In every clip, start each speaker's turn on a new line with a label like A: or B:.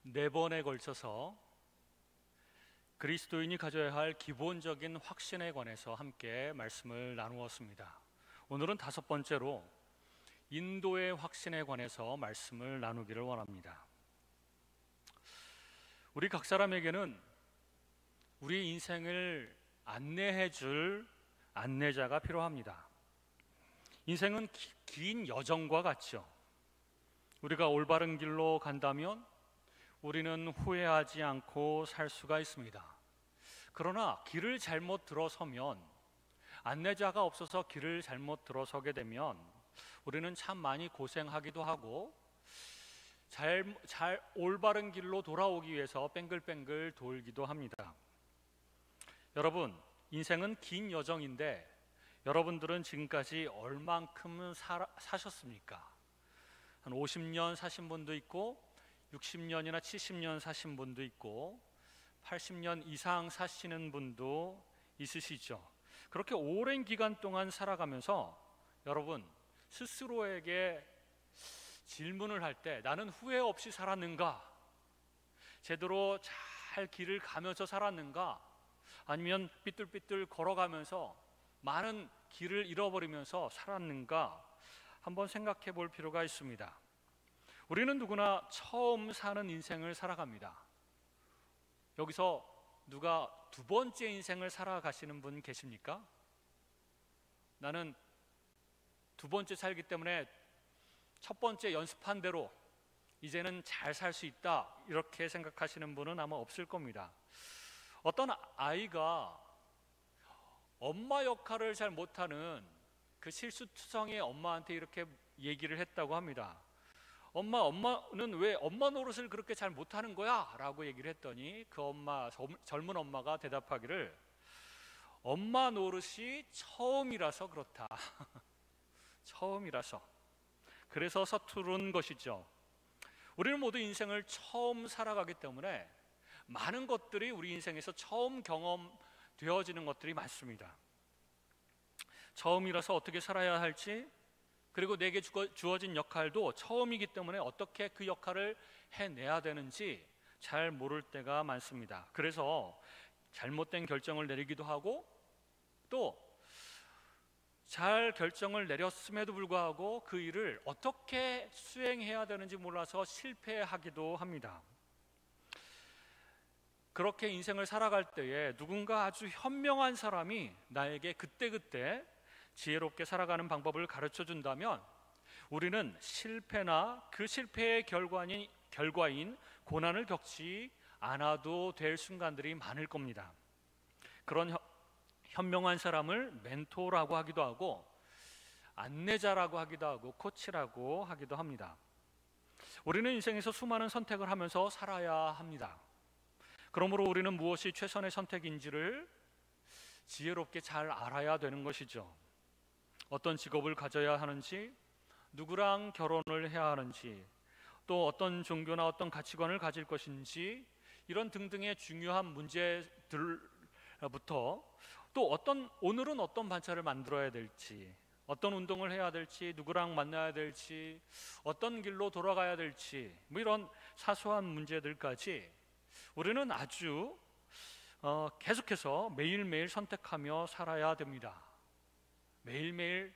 A: 네 번에 걸쳐서 그리스도인이 가져야 할 기본적인 확신에 관해서 함께 말씀을 나누었습니다. 오늘은 다섯 번째로 인도의 확신에 관해서 말씀을 나누기를 원합니다. 우리 각 사람에게는 우리 인생을 안내해 줄 안내자가 필요합니다. 인생은 긴 여정과 같죠. 우리가 올바른 길로 간다면 우리는 후회하지 않고 살 수가 있습니다. 그러나 길을 잘못 들어서면, 안내자가 없어서 길을 잘못 들어서게 되면 우리는 참 많이 고생하기도 하고 올바른 길로 돌아오기 위해서 뱅글뱅글 돌기도 합니다. 여러분, 인생은 긴 여정인데 여러분들은 지금까지 얼만큼 사셨습니까? 한 50년 사신 분도 있고 60년이나 70년 사신 분도 있고 80년 이상 사시는 분도 있으시죠. 그렇게 오랜 기간 동안 살아가면서 여러분 스스로에게 질문을 할 때 나는 후회 없이 살았는가? 제대로 잘 길을 가면서 살았는가? 아니면 삐뚤삐뚤 걸어가면서 많은 길을 잃어버리면서 살았는가? 한번 생각해 볼 필요가 있습니다. 우리는 누구나 처음 사는 인생을 살아갑니다. 여기서 누가 두 번째 인생을 살아가시는 분 계십니까? 나는 두 번째 살기 때문에 첫 번째 연습한 대로 이제는 잘 살 수 있다, 이렇게 생각하시는 분은 아마 없을 겁니다. 어떤 아이가 엄마 역할을 잘 못하는 그 실수투성이의 엄마한테 이렇게 얘기를 했다고 합니다. 엄마는 왜 엄마 노릇을 그렇게 잘 못하는 거야? 라고 얘기를 했더니 그 젊은 엄마가 대답하기를, 엄마 노릇이 처음이라서 그렇다. 처음이라서. 그래서 서투른 것이죠. 우리는 모두 인생을 처음 살아가기 때문에 많은 것들이 우리 인생에서 처음 경험되어지는 것들이 많습니다. 처음이라서 어떻게 살아야 할지, 그리고 내게 주어진 역할도 처음이기 때문에 어떻게 그 역할을 해내야 되는지 잘 모를 때가 많습니다. 그래서 잘못된 결정을 내리기도 하고, 또 잘 결정을 내렸음에도 불구하고 그 일을 어떻게 수행해야 되는지 몰라서 실패하기도 합니다. 그렇게 인생을 살아갈 때에 누군가 아주 현명한 사람이 나에게 그때그때 지혜롭게 살아가는 방법을 가르쳐 준다면 우리는 실패나 그 실패의 결과인 고난을 겪지 않아도 될 순간들이 많을 겁니다. 그런 현명한 사람을 멘토라고 하기도 하고 안내자라고 하기도 하고 코치라고 하기도 합니다. 우리는 인생에서 수많은 선택을 하면서 살아야 합니다. 그러므로 우리는 무엇이 최선의 선택인지를 지혜롭게 잘 알아야 되는 것이죠. 어떤 직업을 가져야 하는지, 누구랑 결혼을 해야 하는지, 또 어떤 종교나 어떤 가치관을 가질 것인지, 이런 등등의 중요한 문제들부터 또 오늘은 어떤 반찬을 만들어야 될지, 어떤 운동을 해야 될지, 누구랑 만나야 될지, 어떤 길로 돌아가야 될지, 이런 사소한 문제들까지 우리는 아주 계속해서 매일매일 선택하며 살아야 됩니다. 매일매일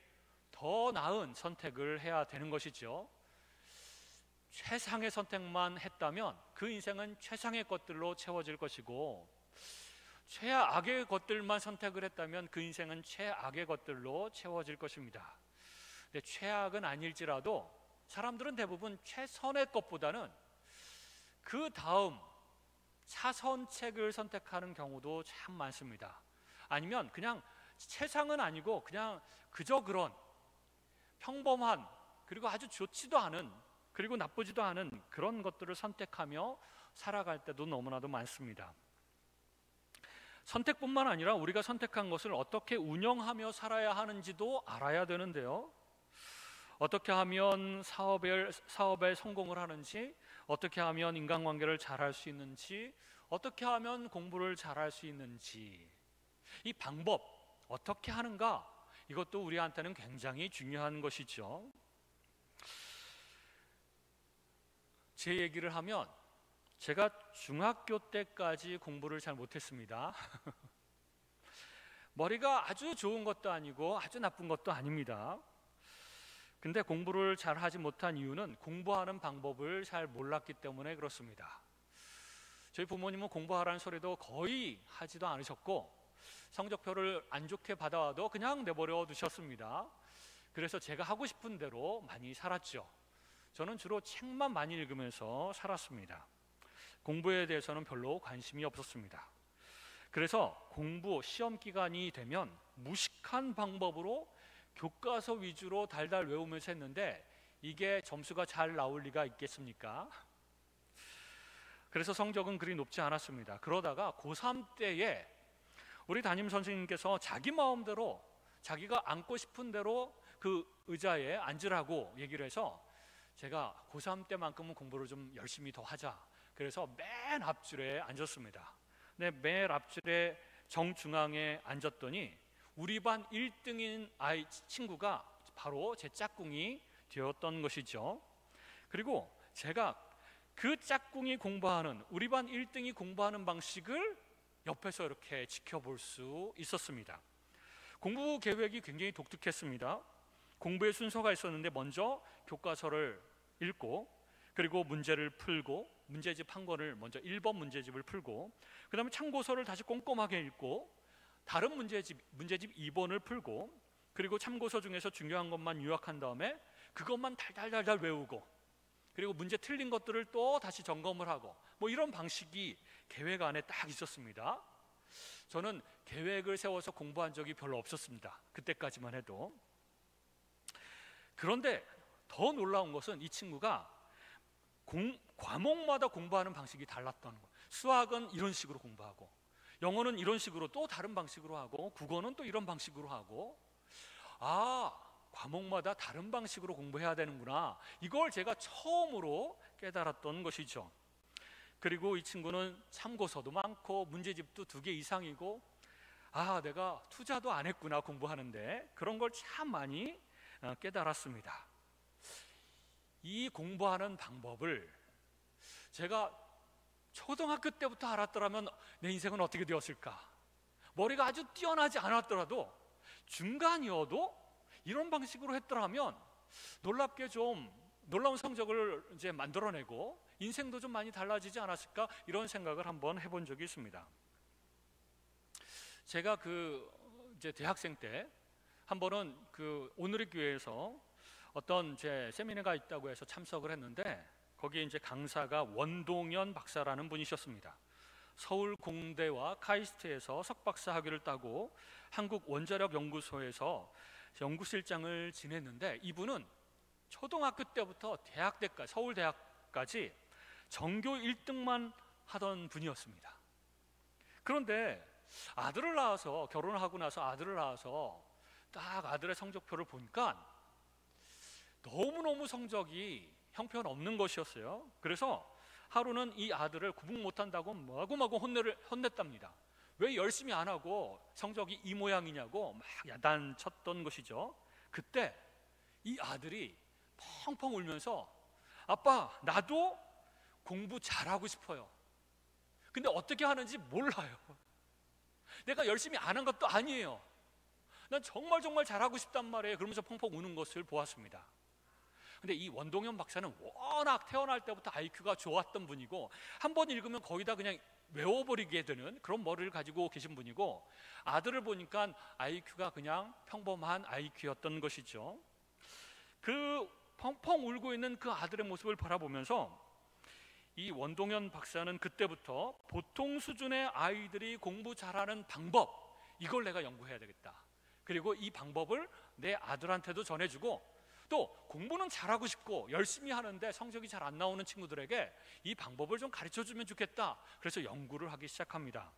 A: 더 나은 선택을 해야 되는 것이죠. 최상의 선택만 했다면 그 인생은 최상의 것들로 채워질 것이고, 최악의 것들만 선택을 했다면 그 인생은 최악의 것들로 채워질 것입니다. 근데 최악은 아닐지라도 사람들은 대부분 최선의 것보다는 그 다음 차선책을 선택하는 경우도 참 많습니다. 아니면 그냥 최상은 아니고 그냥 그저 그런 평범한, 그리고 아주 좋지도 않은, 그리고 나쁘지도 않은 그런 것들을 선택하며 살아갈 때도 너무나도 많습니다. 선택뿐만 아니라 우리가 선택한 것을 어떻게 운영하며 살아야 하는지도 알아야 되는데요. 어떻게 하면 사업에 성공을 하는지, 어떻게 하면 인간관계를 잘할 수 있는지, 어떻게 하면 공부를 잘할 수 있는지, 이 방법 어떻게 하는가, 이것도 우리한테는 굉장히 중요한 것이죠. 제 얘기를 하면 제가 중학교 때까지 공부를 잘 못했습니다. 머리가 아주 좋은 것도 아니고 아주 나쁜 것도 아닙니다. 근데 공부를 잘 하지 못한 이유는 공부하는 방법을 잘 몰랐기 때문에 그렇습니다. 저희 부모님은 공부하라는 소리도 거의 하지도 않으셨고 성적표를 안 좋게 받아와도 그냥 내버려 두셨습니다. 그래서 제가 하고 싶은 대로 많이 살았죠. 저는 주로 책만 많이 읽으면서 살았습니다. 공부에 대해서는 별로 관심이 없었습니다. 그래서 공부 시험 기간이 되면 무식한 방법으로 교과서 위주로 달달 외우면서 했는데 이게 점수가 잘 나올 리가 있겠습니까? 그래서 성적은 그리 높지 않았습니다. 그러다가 고3 때에 우리 담임 선생님께서 자기 마음대로 자기가 앉고 싶은 대로 그 의자에 앉으라고 얘기를 해서 제가 고3 때만큼은 공부를 좀 열심히 더 하자. 그래서 맨 앞줄에 앉았습니다. 네, 맨 앞줄에 정중앙에 앉았더니 우리 반 1등인 친구가 바로 제 짝꿍이 되었던 것이죠. 그리고 제가 그 짝꿍이 공부하는, 우리 반 1등이 공부하는 방식을 옆에서 이렇게 지켜볼 수 있었습니다. 공부 계획이 굉장히 독특했습니다. 공부의 순서가 있었는데 먼저 교과서를 읽고 그리고 문제를 풀고 문제집 한 권을 먼저 1번 문제집을 풀고 그 다음에 참고서를 다시 꼼꼼하게 읽고 다른 문제집 2번을 풀고 그리고 참고서 중에서 중요한 것만 요약한 다음에 그것만 달달달달 외우고 그리고 문제 틀린 것들을 또 다시 점검을 하고 뭐 이런 방식이 계획 안에 딱 있었습니다. 저는 계획을 세워서 공부한 적이 별로 없었습니다. 그때까지만 해도. 그런데 더 놀라운 것은 이 친구가 과목마다 공부하는 방식이 달랐다는 거예요. 수학은 이런 식으로 공부하고 영어는 이런 식으로 또 다른 방식으로 하고 국어는 또 이런 방식으로 하고 과목마다 다른 방식으로 공부해야 되는구나. 이걸 제가 처음으로 깨달았던 것이죠. 그리고 이 친구는 참고서도 많고 문제집도 2개 이상이고 내가 투자도 안 했구나 공부하는데 그런 걸 참 많이 깨달았습니다. 이 공부하는 방법을 제가 초등학교 때부터 알았더라면 내 인생은 어떻게 되었을까? 머리가 아주 뛰어나지 않았더라도 중간이어도 이런 방식으로 했더라면 놀랍게 좀 놀라운 성적을 이제 만들어내고 인생도 좀 많이 달라지지 않았을까? 이런 생각을 한번 해본 적이 있습니다. 제가 이제 대학생 때 한 번은 오늘의 교회에서 어떤 제 세미나가 있다고 해서 참석을 했는데 거기에 이제 강사가 원동현 박사라는 분이셨습니다. 서울 공대와 카이스트에서 석박사 학위를 따고 한국 원자력 연구소에서 연구실장을 지냈는데 이분은 초등학교 때부터 대학 때까지 서울대학까지 전교 1등만 하던 분이었습니다. 그런데 아들을 낳아서 결혼을 하고 나서 아들을 낳아서 딱 아들의 성적표를 보니까 너무너무 성적이 형편없는 것이었어요. 그래서 하루는 이 아들을 구분 못한다고 마구마구 혼냈답니다. 왜 열심히 안 하고 성적이 이 모양이냐고 막 야단쳤던 것이죠. 그때 이 아들이 펑펑 울면서 아빠 나도 공부 잘하고 싶어요. 근데 어떻게 하는지 몰라요. 내가 열심히 안 한 것도 아니에요. 난 정말 잘하고 싶단 말이에요. 그러면서 펑펑 우는 것을 보았습니다. 근데 이 원동현 박사는 워낙 태어날 때부터 IQ가 좋았던 분이고 한 번 읽으면 거의 다 그냥 외워버리게 되는 그런 머리를 가지고 계신 분이고 아들을 보니까 IQ가 그냥 평범한 IQ였던 것이죠. 그 펑펑 울고 있는 그 아들의 모습을 바라보면서 이 원동현 박사는 그때부터 보통 수준의 아이들이 공부 잘하는 방법 이걸 내가 연구해야 되겠다. 그리고 이 방법을 내 아들한테도 전해주고 또 공부는 잘하고 싶고 열심히 하는데 성적이 잘 안 나오는 친구들에게 이 방법을 좀 가르쳐주면 좋겠다. 그래서 연구를 하기 시작합니다.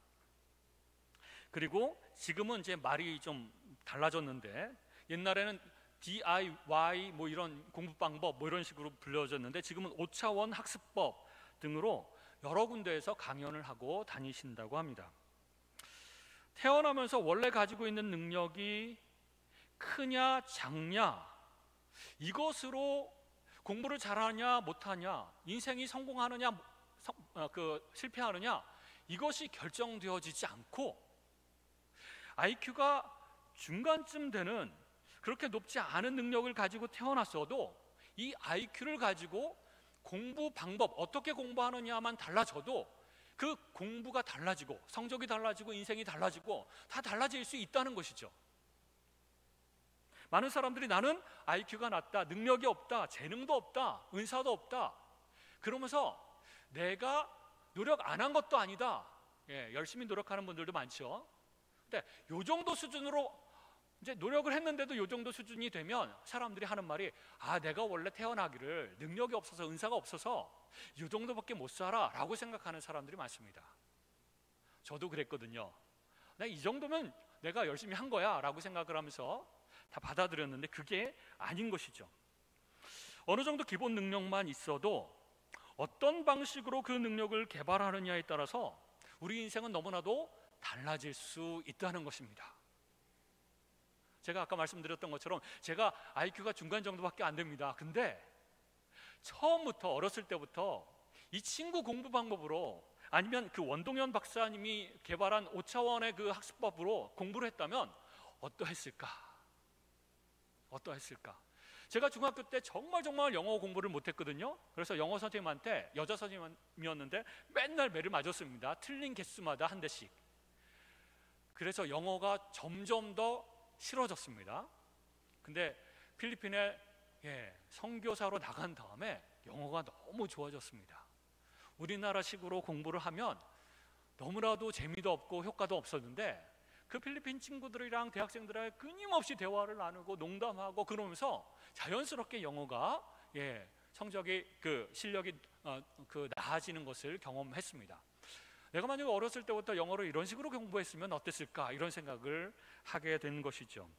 A: 그리고 지금은 이제 말이 좀 달라졌는데 옛날에는 DIY 뭐 이런 공부 방법 뭐 이런 식으로 불려졌는데 지금은 5차원 학습법 등으로 여러 군데에서 강연을 하고 다니신다고 합니다. 태어나면서 원래 가지고 있는 능력이 크냐 작냐 이것으로 공부를 잘하냐 못하냐 인생이 성공하느냐 실패하느냐, 이것이 결정되어지지 않고 IQ가 중간쯤 되는 그렇게 높지 않은 능력을 가지고 태어났어도 이 IQ를 가지고 공부 방법, 어떻게 공부하느냐만 달라져도 그 공부가 달라지고 성적이 달라지고 인생이 달라지고 다 달라질 수 있다는 것이죠. 많은 사람들이 나는 IQ가 낮다, 능력이 없다, 재능도 없다, 은사도 없다, 그러면서 내가 노력 안 한 것도 아니다, 열심히 노력하는 분들도 많죠. 근데 요 정도 수준으로 이제 노력을 했는데도 요 정도 수준이 되면 사람들이 하는 말이, 내가 원래 태어나기를 능력이 없어서 은사가 없어서 요 정도밖에 못 살아 라고 생각하는 사람들이 많습니다. 저도 그랬거든요. 이 정도면 내가 열심히 한 거야 라고 생각을 하면서 다 받아들였는데 그게 아닌 것이죠. 어느 정도 기본 능력만 있어도 어떤 방식으로 그 능력을 개발하느냐에 따라서 우리 인생은 너무나도 달라질 수 있다는 것입니다. 제가 아까 말씀드렸던 것처럼 제가 IQ가 중간 정도밖에 안 됩니다. 근데 처음부터, 어렸을 때부터 이 친구 공부 방법으로, 아니면 그 원동현 박사님이 개발한 5차원의 그 학습법으로 공부를 했다면 어떠했을까? 제가 중학교 때 정말 영어 공부를 못했거든요. 그래서 영어 선생님한테, 여자 선생님이었는데 맨날 매를 맞았습니다. 틀린 개수마다 한 대씩. 그래서 영어가 점점 더 싫어졌습니다. 근데 필리핀에 선교사로 나간 다음에 영어가 너무 좋아졌습니다. 우리나라식으로 공부를 하면 너무나도 재미도 없고 효과도 없었는데 그 필리핀 친구들이랑 대학생들하고 끊임없이 대화를 나누고 농담하고 그러면서 자연스럽게 영어가 성적이 실력이 나아지는 것을 경험했습니다. 내가 만약에 어렸을 때부터 영어를 이런 식으로 공부했으면 어땠을까, 이런 생각을 하게 된 것이죠.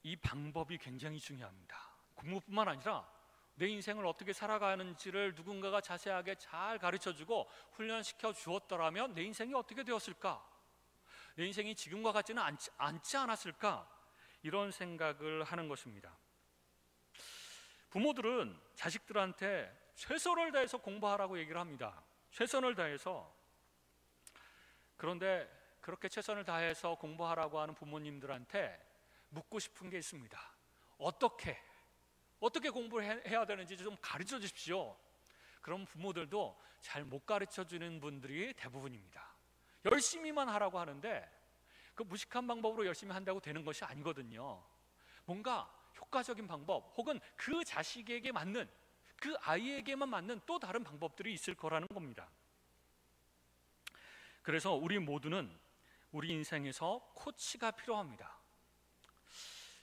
A: 이 방법이 굉장히 중요합니다. 공부뿐만 아니라 내 인생을 어떻게 살아가는지를 누군가가 자세하게 잘 가르쳐주고 훈련시켜 주었더라면 내 인생이 어떻게 되었을까? 내 인생이 지금과 같지는 않지 않았을까? 이런 생각을 하는 것입니다. 부모들은 자식들한테 최선을 다해서 공부하라고 얘기를 합니다. 최선을 다해서. 그런데 그렇게 최선을 다해서 공부하라고 하는 부모님들한테 묻고 싶은 게 있습니다. 어떻게 공부를 해야 되는지 좀 가르쳐 주십시오. 그럼 부모들도 잘 못 가르쳐 주는 분들이 대부분입니다. 열심히만 하라고 하는데 그 무식한 방법으로 열심히 한다고 되는 것이 아니거든요. 뭔가 효과적인 방법, 혹은 그 자식에게 맞는, 그 아이에게만 맞는 또 다른 방법들이 있을 거라는 겁니다. 그래서 우리 모두는 우리 인생에서 코치가 필요합니다.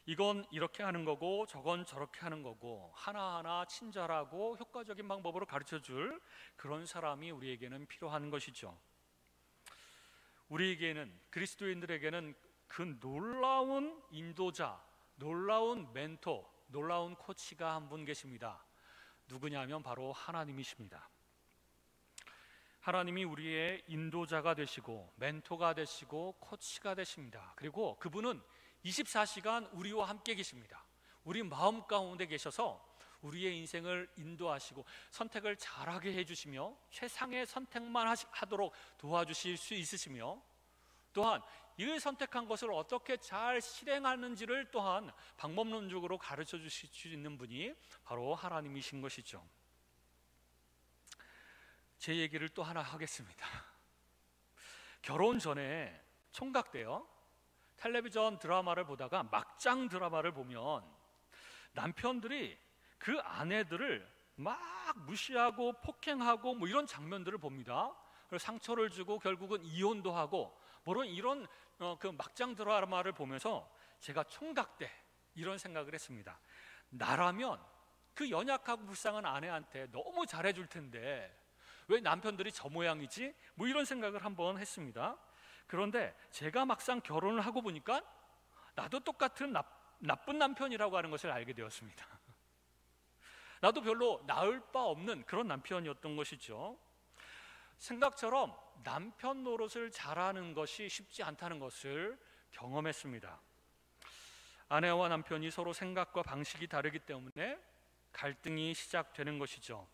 A: 이건 이렇게 하는 거고 저건 저렇게 하는 거고 하나하나 친절하고 효과적인 방법으로 가르쳐줄 그런 사람이 우리에게는 필요한 것이죠. 우리에게는, 그리스도인들에게는 그 놀라운 인도자, 놀라운 멘토, 놀라운 코치가 한 분 계십니다. 누구냐면 바로 하나님이십니다. 하나님이 우리의 인도자가 되시고 멘토가 되시고 코치가 되십니다. 그리고 그분은 24시간 우리와 함께 계십니다. 우리 마음 가운데 계셔서 우리의 인생을 인도하시고 선택을 잘하게 해주시며 최상의 선택만 하도록 도와주실 수 있으시며, 또한 이 선택한 것을 어떻게 잘 실행하는지를 또한 방법론적으로 가르쳐 주실 수 있는 분이 바로 하나님이신 것이죠. 제 얘기를 또 하나 하겠습니다. 결혼 전에 총각 때요, 텔레비전 드라마를 보다가 막장 드라마를 보면 남편들이 그 아내들을 막 무시하고 폭행하고 뭐 이런 장면들을 봅니다. 그래서 상처를 주고 결국은 이혼도 하고 이런 그 막장 드라마를 보면서 제가 총각 때 이런 생각을 했습니다. 나라면 그 연약하고 불쌍한 아내한테 너무 잘해줄 텐데 왜 남편들이 저 모양이지? 뭐 이런 생각을 한번 했습니다. 그런데 제가 막상 결혼을 하고 보니까 나도 똑같은 나쁜 남편이라고 하는 것을 알게 되었습니다. 나도 별로 나을 바 없는 그런 남편이었던 것이죠. 생각처럼 남편 노릇을 잘하는 것이 쉽지 않다는 것을 경험했습니다. 아내와 남편이 서로 생각과 방식이 다르기 때문에 갈등이 시작되는 것이죠.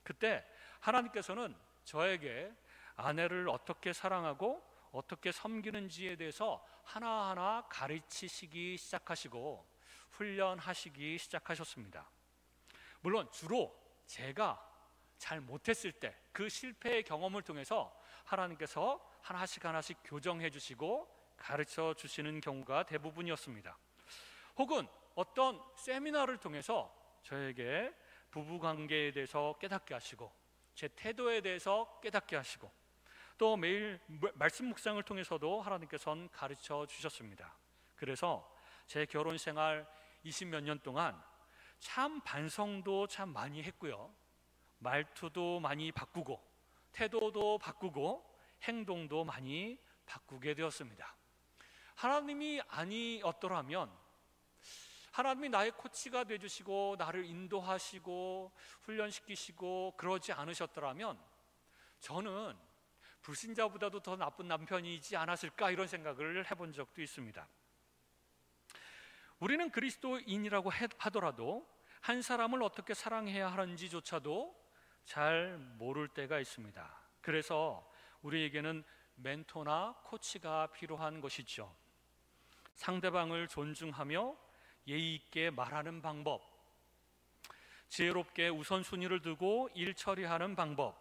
A: 그때 하나님께서는 저에게 아내를 어떻게 사랑하고 어떻게 섬기는지에 대해서 하나하나 가르치시기 시작하시고 훈련하시기 시작하셨습니다. 물론 주로 제가 잘 못했을 때 그 실패의 경험을 통해서 하나님께서 하나씩 교정해 주시고 가르쳐 주시는 경우가 대부분이었습니다. 혹은 어떤 세미나를 통해서 저에게 부부관계에 대해서 깨닫게 하시고 제 태도에 대해서 깨닫게 하시고 또 매일 말씀 묵상을 통해서도 하나님께서는 가르쳐 주셨습니다. 그래서 제 결혼 생활 20몇 년 동안 참 반성도 참 많이 했고요, 말투도 많이 바꾸고 태도도 바꾸고 행동도 많이 바꾸게 되었습니다. 하나님이 아니었더라면, 하나님이 나의 코치가 되어주시고 나를 인도하시고 훈련시키시고 그러지 않으셨더라면 저는 불신자보다도 더 나쁜 남편이지 않았을까, 이런 생각을 해본 적도 있습니다. 우리는 그리스도인이라고 하더라도 한 사람을 어떻게 사랑해야 하는지조차도 잘 모를 때가 있습니다. 그래서 우리에게는 멘토나 코치가 필요한 것이죠. 상대방을 존중하며 예의 있게 말하는 방법, 지혜롭게 우선순위를 두고 일 처리하는 방법,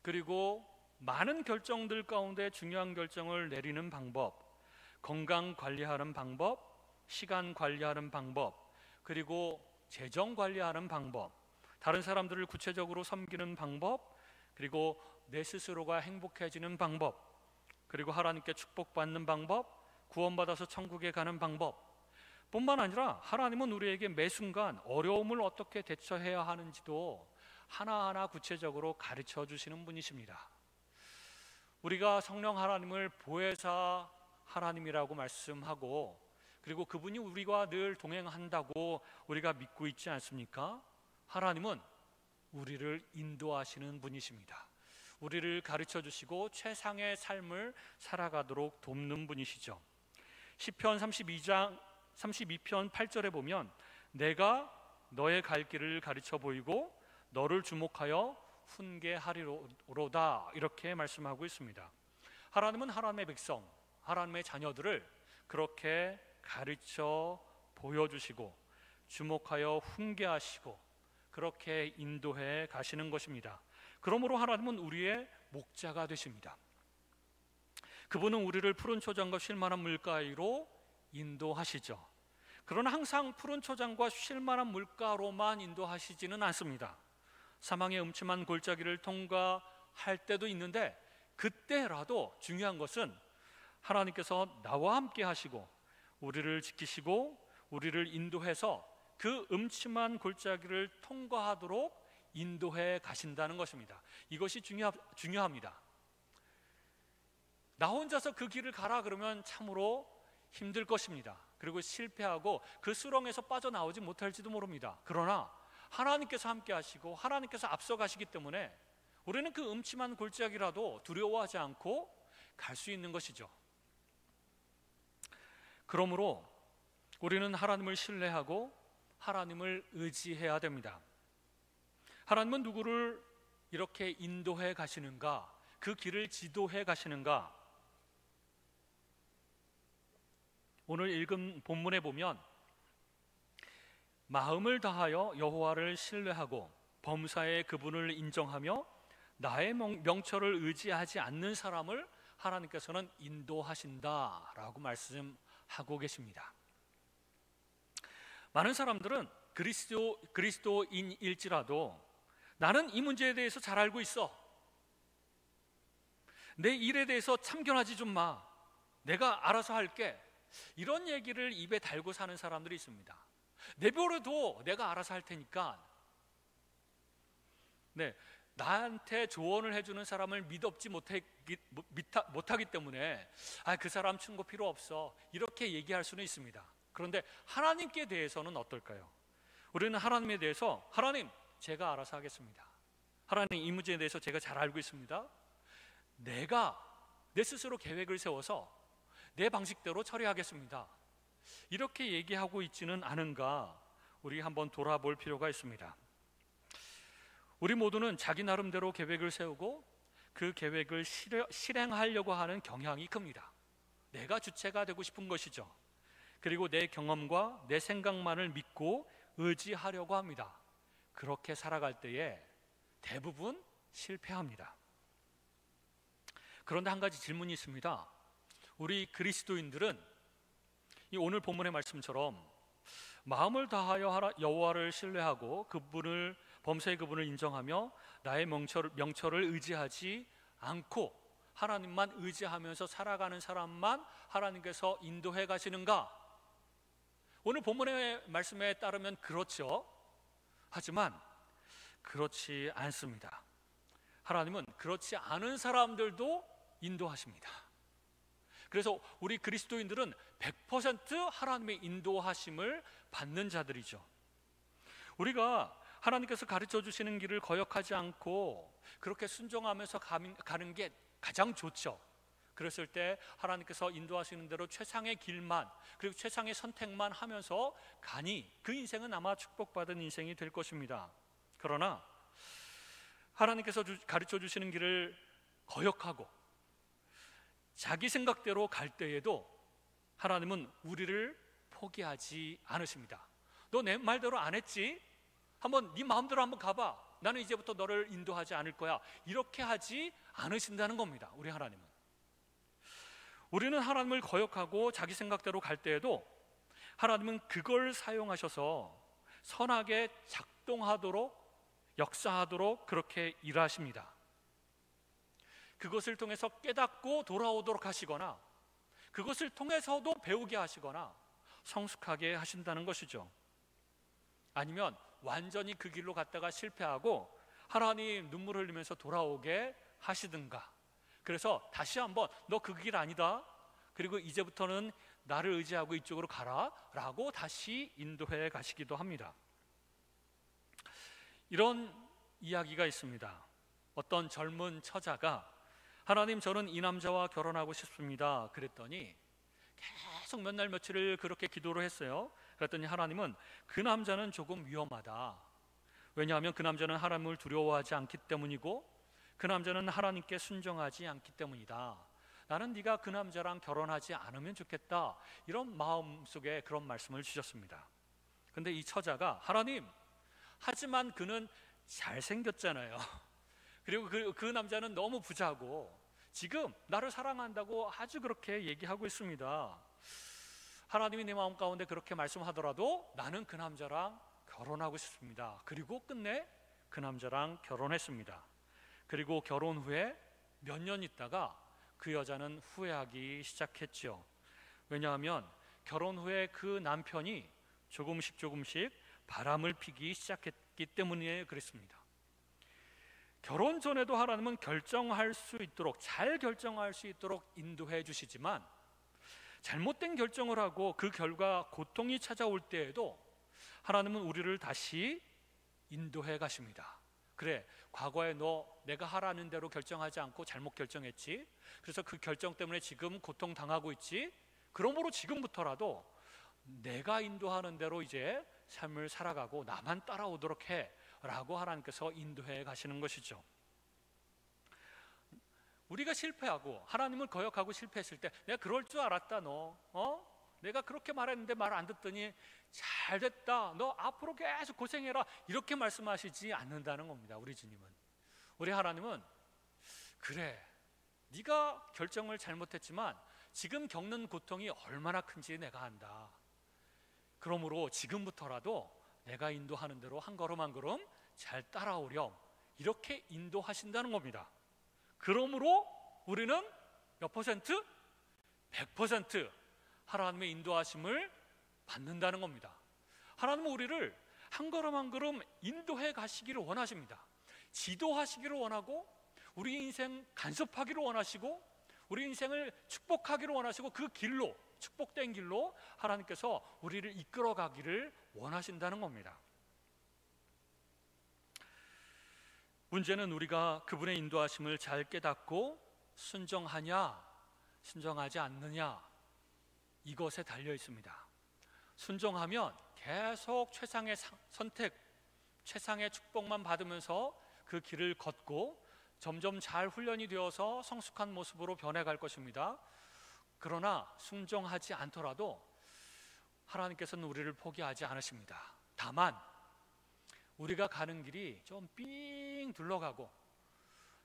A: 그리고 많은 결정들 가운데 중요한 결정을 내리는 방법, 건강 관리하는 방법, 시간 관리하는 방법, 그리고 재정 관리하는 방법, 다른 사람들을 구체적으로 섬기는 방법, 그리고 내 스스로가 행복해지는 방법, 그리고 하나님께 축복받는 방법, 구원받아서 천국에 가는 방법 뿐만 아니라 하나님은 우리에게 매 순간 어려움을 어떻게 대처해야 하는지도 하나하나 구체적으로 가르쳐 주시는 분이십니다. 우리가 성령 하나님을 보혜사 하나님이라고 말씀하고, 그리고 그분이 우리와 늘 동행한다고 우리가 믿고 있지 않습니까? 하나님은 우리를 인도하시는 분이십니다. 우리를 가르쳐 주시고 최상의 삶을 살아가도록 돕는 분이시죠. 시편 32편 8절에 보면 내가 너의 갈 길을 가르쳐 보이고 너를 주목하여 훈계하리로다, 이렇게 말씀하고 있습니다. 하나님은 하나님의 백성, 하나님의 자녀들을 그렇게 가르쳐 보여주시고 주목하여 훈계하시고 그렇게 인도해 가시는 것입니다. 그러므로 하나님은 우리의 목자가 되십니다. 그분은 우리를 푸른 초장과 쉴만한 물가로 인도하시죠. 그러나 항상 푸른 초장과 쉴만한 물가로만 인도하시지는 않습니다. 사망의 음침한 골짜기를 통과할 때도 있는데, 그때라도 중요한 것은 하나님께서 나와 함께 하시고 우리를 지키시고 우리를 인도해서 그 음침한 골짜기를 통과하도록 인도해 가신다는 것입니다. 이것이 중요합니다. 나 혼자서 그 길을 가라 그러면 참으로 힘들 것입니다. 그리고 실패하고 그 수렁에서 빠져나오지 못할지도 모릅니다. 그러나 하나님께서 함께 하시고 하나님께서 앞서 가시기 때문에 우리는 그 음침한 골짜기라도 두려워하지 않고 갈 수 있는 것이죠. 그러므로 우리는 하나님을 신뢰하고 하나님을 의지해야 됩니다. 하나님은 누구를 이렇게 인도해 가시는가? 그 길을 지도해 가시는가? 오늘 읽은 본문에 보면 마음을 다하여 여호와를 신뢰하고 범사에 그분을 인정하며 나의 명철을 의지하지 않는 사람을 하나님께서는 인도하신다라고 말씀하고 계십니다. 많은 사람들은 그리스도인일지라도 나는 이 문제에 대해서 잘 알고 있어, 내 일에 대해서 참견하지 좀 마, 내가 알아서 할게, 이런 얘기를 입에 달고 사는 사람들이 있습니다. 내버려둬, 내가 알아서 할 테니까. 나한테 조언을 해주는 사람을 믿op지 못하기 때문에 그 사람 충고 필요 없어, 이렇게 얘기할 수는 있습니다. 그런데 하나님께 대해서는 어떨까요? 우리는 하나님에 대해서 하나님, 제가 알아서 하겠습니다. 하나님, 이 문제에 대해서 제가 잘 알고 있습니다. 내가 내 스스로 계획을 세워서 내 방식대로 처리하겠습니다. 이렇게 얘기하고 있지는 않은가? 우리 한번 돌아볼 필요가 있습니다. 우리 모두는 자기 나름대로 계획을 세우고 그 계획을 실행하려고 하는 경향이 큽니다. 내가 주체가 되고 싶은 것이죠. 그리고 내 경험과 내 생각만을 믿고 의지하려고 합니다. 그렇게 살아갈 때에 대부분 실패합니다. 그런데 한 가지 질문이 있습니다. 우리 그리스도인들은 이 오늘 본문의 말씀처럼 마음을 다하여 여호와를 신뢰하고 범사의 그분을 인정하며 나의 명철을 의지하지 않고 하나님만 의지하면서 살아가는 사람만 하나님께서 인도해 가시는가? 오늘 본문의 말씀에 따르면 그렇죠. 하지만 그렇지 않습니다. 하나님은 그렇지 않은 사람들도 인도하십니다. 그래서 우리 그리스도인들은 100% 하나님의 인도하심을 받는 자들이죠. 우리가 하나님께서 가르쳐 주시는 길을 거역하지 않고 그렇게 순종하면서 가는 게 가장 좋죠. 그랬을 때 하나님께서 인도하시는 대로 최상의 길만, 그리고 최상의 선택만 하면서 가니 그 인생은 아마 축복받은 인생이 될 것입니다. 그러나 하나님께서 가르쳐 주시는 길을 거역하고 자기 생각대로 갈 때에도 하나님은 우리를 포기하지 않으십니다. 너 내 말대로 안 했지? 한번 네 마음대로 한번 가봐. 나는 이제부터 너를 인도하지 않을 거야. 이렇게 하지 않으신다는 겁니다. 우리 하나님은. 우리는 하나님을 거역하고 자기 생각대로 갈 때에도 하나님은 그걸 사용하셔서 선하게 작동하도록, 역사하도록 그렇게 일하십니다. 그것을 통해서 깨닫고 돌아오도록 하시거나 그것을 통해서도 배우게 하시거나 성숙하게 하신다는 것이죠. 아니면 완전히 그 길로 갔다가 실패하고 하나님 눈물 흘리면서 돌아오게 하시든가, 그래서 다시 한번 너 그 길 아니다, 그리고 이제부터는 나를 의지하고 이쪽으로 가라 라고 다시 인도해 가시기도 합니다. 이런 이야기가 있습니다. 어떤 젊은 처자가 하나님, 저는 이 남자와 결혼하고 싶습니다 그랬더니 계속 몇 날 며칠을 그렇게 기도를 했어요. 그랬더니 하나님은 그 남자는 조금 위험하다. 왜냐하면 그 남자는 하나님을 두려워하지 않기 때문이고 그 남자는 하나님께 순종하지 않기 때문이다. 나는 네가 그 남자랑 결혼하지 않으면 좋겠다. 이런 마음속에 그런 말씀을 주셨습니다. 근데 이 처자가 하나님, 하지만 그는 잘생겼잖아요. 그리고 그 남자는 너무 부자고 지금 나를 사랑한다고 아주 그렇게 얘기하고 있습니다. 하나님이 내 마음 가운데 그렇게 말씀하더라도 나는 그 남자랑 결혼하고 싶습니다. 그리고 끝내 그 남자랑 결혼했습니다. 그리고 결혼 후에 몇 년 있다가 그 여자는 후회하기 시작했죠. 왜냐하면 결혼 후에 그 남편이 조금씩 바람을 피기 시작했기 때문에 그랬습니다. 결혼 전에도 하나님은 결정할 수 있도록, 잘 결정할 수 있도록 인도해 주시지만 잘못된 결정을 하고 그 결과 고통이 찾아올 때에도 하나님은 우리를 다시 인도해 가십니다. 그래, 과거에 너 내가 하라는 대로 결정하지 않고 잘못 결정했지. 그래서 그 결정 때문에 지금 고통당하고 있지. 그러므로 지금부터라도 내가 인도하는 대로 이제 삶을 살아가고 나만 따라오도록 해 라고 하나님께서 인도해 가시는 것이죠. 우리가 실패하고 하나님을 거역하고 실패했을 때 내가 그럴 줄 알았다, 너 내가 그렇게 말했는데 말 안 듣더니 잘 됐다, 너 앞으로 계속 고생해라, 이렇게 말씀하시지 않는다는 겁니다. 우리 주님은, 우리 하나님은 그래, 네가 결정을 잘못했지만 지금 겪는 고통이 얼마나 큰지 내가 안다. 그러므로 지금부터라도 내가 인도하는 대로 한 걸음 한 걸음 잘 따라오렴, 이렇게 인도하신다는 겁니다. 그러므로 우리는 몇 퍼센트? 100% 하나님의 인도하심을 받는다는 겁니다. 하나님은 우리를 한 걸음 한 걸음 인도해 가시기를 원하십니다. 지도하시기를 원하고 우리 인생 간섭하기를 원하시고 우리 인생을 축복하기를 원하시고 그 길로, 축복된 길로 하나님께서 우리를 이끌어 가기를 원하신다는 겁니다. 문제는 우리가 그분의 인도하심을 잘 깨닫고 순종하냐, 순종하지 않느냐, 이것에 달려 있습니다. 순종하면 계속 최상의 선택, 최상의 축복만 받으면서 그 길을 걷고 점점 잘 훈련이 되어서 성숙한 모습으로 변해갈 것입니다. 그러나 순종하지 않더라도 하나님께서는 우리를 포기하지 않으십니다. 다만 우리가 가는 길이 좀 삥 둘러가고,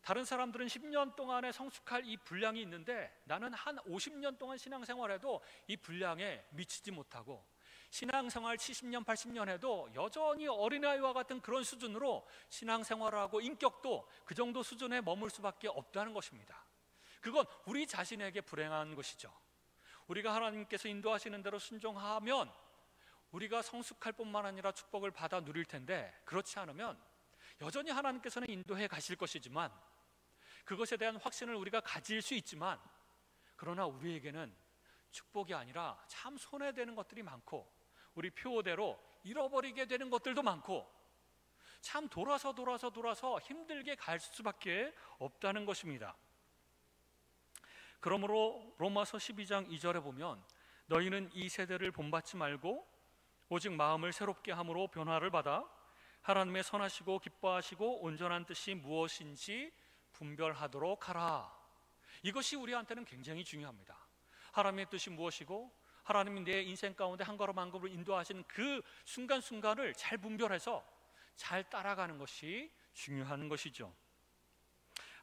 A: 다른 사람들은 10년 동안에 성숙할 이 분량이 있는데 나는 한 50년 동안 신앙생활해도 이 분량에 미치지 못하고, 신앙생활 70년 80년 해도 여전히 어린아이와 같은 그런 수준으로 신앙생활하고 인격도 그 정도 수준에 머물 수밖에 없다는 것입니다. 그건 우리 자신에게 불행한 것이죠. 우리가 하나님께서 인도하시는 대로 순종하면 우리가 성숙할 뿐만 아니라 축복을 받아 누릴 텐데, 그렇지 않으면 여전히 하나님께서는 인도해 가실 것이지만, 그것에 대한 확신을 우리가 가질 수 있지만, 그러나 우리에게는 축복이 아니라 참 손해되는 것들이 많고, 우리 표어대로 잃어버리게 되는 것들도 많고, 참 돌아서 힘들게 갈 수밖에 없다는 것입니다. 그러므로 로마서 12장 2절에 보면, 너희는 이 세대를 본받지 말고 오직 마음을 새롭게 함으로 변화를 받아 하나님의 선하시고 기뻐하시고 온전한 뜻이 무엇인지 분별하도록 하라. 이것이 우리한테는 굉장히 중요합니다. 하나님의 뜻이 무엇이고 하나님이 내 인생 가운데 한 걸음 한 걸음을 인도하시는 그 순간순간을 잘 분별해서 잘 따라가는 것이 중요한 것이죠.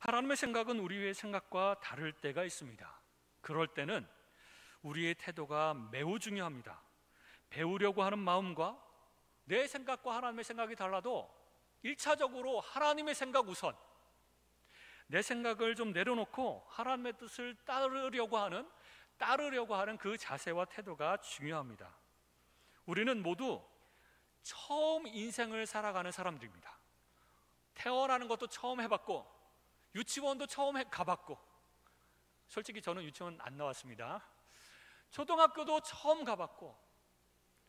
A: 하나님의 생각은 우리의 생각과 다를 때가 있습니다. 그럴 때는 우리의 태도가 매우 중요합니다. 배우려고 하는 마음과 내 생각과 하나님의 생각이 달라도 1차적으로 하나님의 생각 우선, 내 생각을 좀 내려놓고 하나님의 뜻을 따르려고 하는 그 자세와 태도가 중요합니다. 우리는 모두 처음 인생을 살아가는 사람들입니다. 태어나는 것도 처음 해봤고, 유치원도 처음 가봤고, 솔직히 저는 유치원 안 나왔습니다. 초등학교도 처음 가봤고,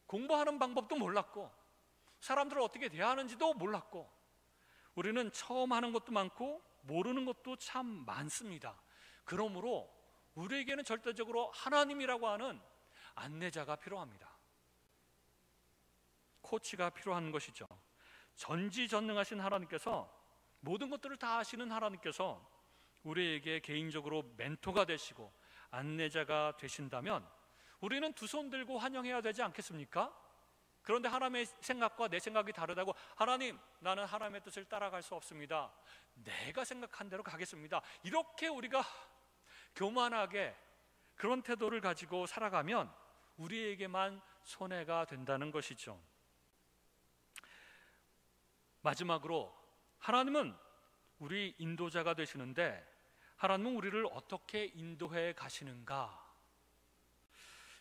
A: 공부하는 방법도 몰랐고, 사람들을 어떻게 대하는지도 몰랐고, 우리는 처음 하는 것도 많고 모르는 것도 참 많습니다. 그러므로 우리에게는 절대적으로 하나님이라고 하는 안내자가 필요합니다. 코치가 필요한 것이죠. 전지전능하신 하나님께서, 모든 것들을 다 아시는 하나님께서 우리에게 개인적으로 멘토가 되시고 안내자가 되신다면 우리는 두 손 들고 환영해야 되지 않겠습니까? 그런데 하나님의 생각과 내 생각이 다르다고, 하나님, 나는 하나님의 뜻을 따라갈 수 없습니다, 내가 생각한 대로 가겠습니다, 이렇게 우리가 교만하게 그런 태도를 가지고 살아가면 우리에게만 손해가 된다는 것이죠. 마지막으로, 하나님은 우리 인도자가 되시는데 하나님은 우리를 어떻게 인도해 가시는가?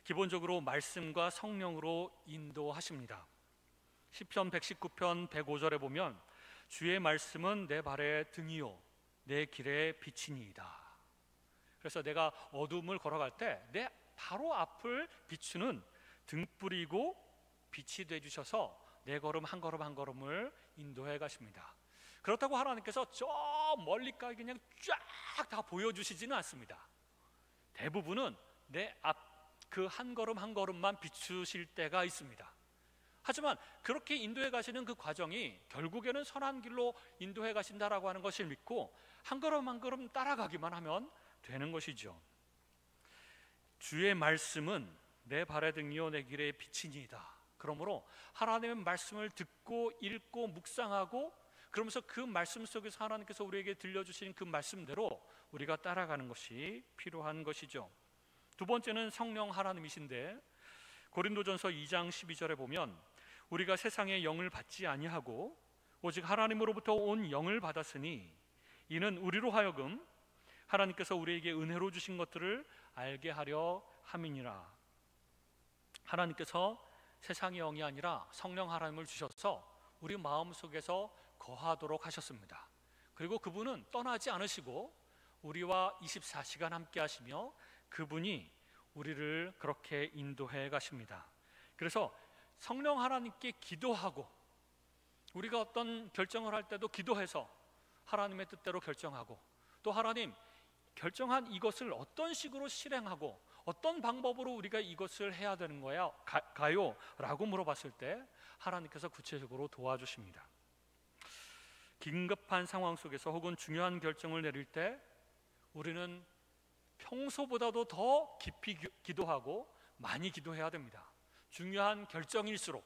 A: 기본적으로 말씀과 성령으로 인도하십니다. 시편 119편 105절에 보면, 주의 말씀은 내 발의 등이요 내 길의 빛이니이다. 그래서 내가 어둠을 걸어갈 때 내 바로 앞을 비추는 등불이고 빛이 되주셔서 내 걸음 한 걸음 한 걸음을 인도해 가십니다. 그렇다고 하나님께서 저 멀리까지 그냥 쫙 다 보여주시지는 않습니다. 대부분은 내 앞 그 한 걸음 한 걸음만 비추실 때가 있습니다. 하지만 그렇게 인도해 가시는 그 과정이 결국에는 선한 길로 인도해 가신다라고 하는 것을 믿고 한 걸음 한 걸음 따라가기만 하면 되는 것이죠. 주의 말씀은 내 발의 등이요 내 길의 빛이니이다. 그러므로 하나님의 말씀을 듣고 읽고 묵상하고, 그러면서 그 말씀 속에서 하나님께서 우리에게 들려주신 그 말씀대로 우리가 따라가는 것이 필요한 것이죠. 두 번째는 성령 하나님이신데, 고린도전서 2장 12절에 보면, 우리가 세상의 영을 받지 아니하고 오직 하나님으로부터 온 영을 받았으니 이는 우리로 하여금 하나님께서 우리에게 은혜로 주신 것들을 알게 하려 함이니라. 하나님께서 세상의 영이 아니라 성령 하나님을 주셔서 우리 마음속에서 거하도록 하셨습니다. 그리고 그분은 떠나지 않으시고 우리와 24시간 함께 하시며 그분이 우리를 그렇게 인도해 가십니다. 그래서 성령 하나님께 기도하고, 우리가 어떤 결정을 할 때도 기도해서 하나님의 뜻대로 결정하고, 또 하나님 결정한 이것을 어떤 식으로 실행하고 어떤 방법으로 우리가 이것을 해야 되는 가요? 라고 물어봤을 때 하나님께서 구체적으로 도와주십니다. 긴급한 상황 속에서 혹은 중요한 결정을 내릴 때 우리는 평소보다도 더 깊이 기도하고 많이 기도해야 됩니다. 중요한 결정일수록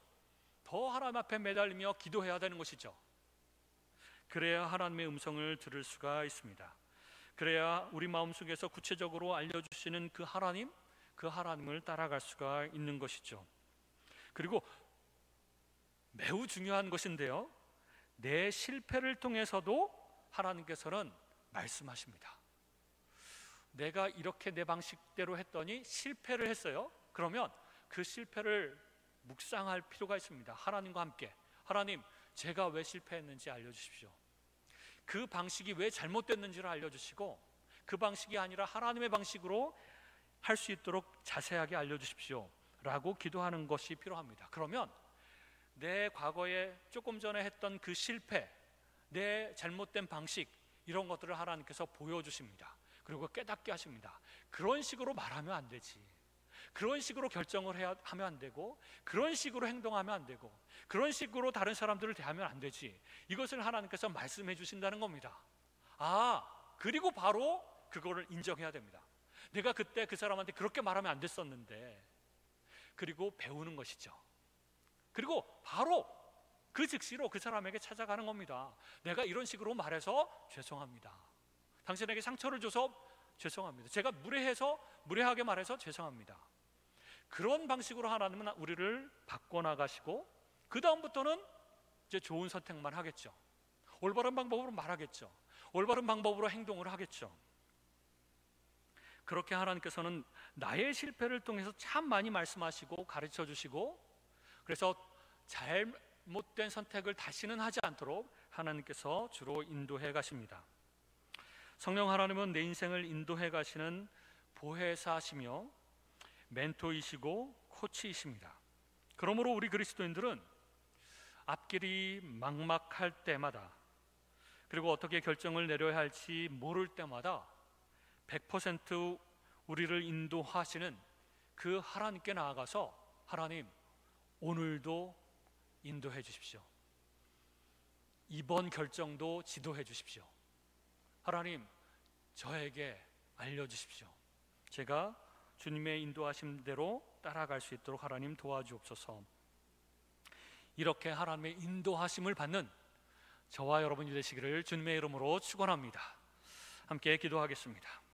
A: 더 하나님 앞에 매달리며 기도해야 되는 것이죠. 그래야 하나님의 음성을 들을 수가 있습니다. 그래야 우리 마음속에서 구체적으로 알려주시는 그 하나님을 따라갈 수가 있는 것이죠. 그리고 매우 중요한 것인데요, 내 실패를 통해서도 하나님께서는 말씀하십니다. 내가 이렇게 내 방식대로 했더니 실패를 했어요. 그러면 그 실패를 묵상할 필요가 있습니다. 하나님과 함께, 하나님, 제가 왜 실패했는지 알려주십시오. 그 방식이 왜 잘못됐는지를 알려주시고 그 방식이 아니라 하나님의 방식으로 할 수 있도록 자세하게 알려주십시오 라고 기도하는 것이 필요합니다. 그러면 내 과거에 조금 전에 했던 그 실패, 내 잘못된 방식, 이런 것들을 하나님께서 보여주십니다. 그리고 깨닫게 하십니다. 그런 식으로 말하면 안 되지, 그런 식으로 결정을 하면 안 되고, 그런 식으로 행동하면 안 되고, 그런 식으로 다른 사람들을 대하면 안 되지. 이것을 하나님께서 말씀해 주신다는 겁니다. 그리고 바로 그거를 인정해야 됩니다. 내가 그때 그 사람한테 그렇게 말하면 안 됐었는데, 그리고 배우는 것이죠. 그리고 바로 그 즉시로 그 사람에게 찾아가는 겁니다. 내가 이런 식으로 말해서 죄송합니다. 당신에게 상처를 줘서 죄송합니다. 제가 무례하게 말해서 죄송합니다. 그런 방식으로 하나님은 우리를 바꿔나가시고 그 다음부터는 이제 좋은 선택만 하겠죠. 올바른 방법으로 말하겠죠. 올바른 방법으로 행동을 하겠죠. 그렇게 하나님께서는 나의 실패를 통해서 참 많이 말씀하시고 가르쳐 주시고, 그래서 잘못된 선택을 다시는 하지 않도록 하나님께서 주로 인도해 가십니다. 성령 하나님은 내 인생을 인도해 가시는 보혜사시며 멘토이시고 코치이십니다. 그러므로 우리 그리스도인들은 앞길이 막막할 때마다, 그리고 어떻게 결정을 내려야 할지 모를 때마다 100% 우리를 인도하시는 그 하나님께 나아가서, 하나님, 오늘도 인도해 주십시오. 이번 결정도 지도해 주십시오. 하나님, 저에게 알려주십시오. 제가 주님의 인도하심대로 따라갈 수 있도록 하나님 도와주옵소서. 이렇게 하나님의 인도하심을 받는 저와 여러분이 되시기를 주님의 이름으로 축원합니다. 함께 기도하겠습니다.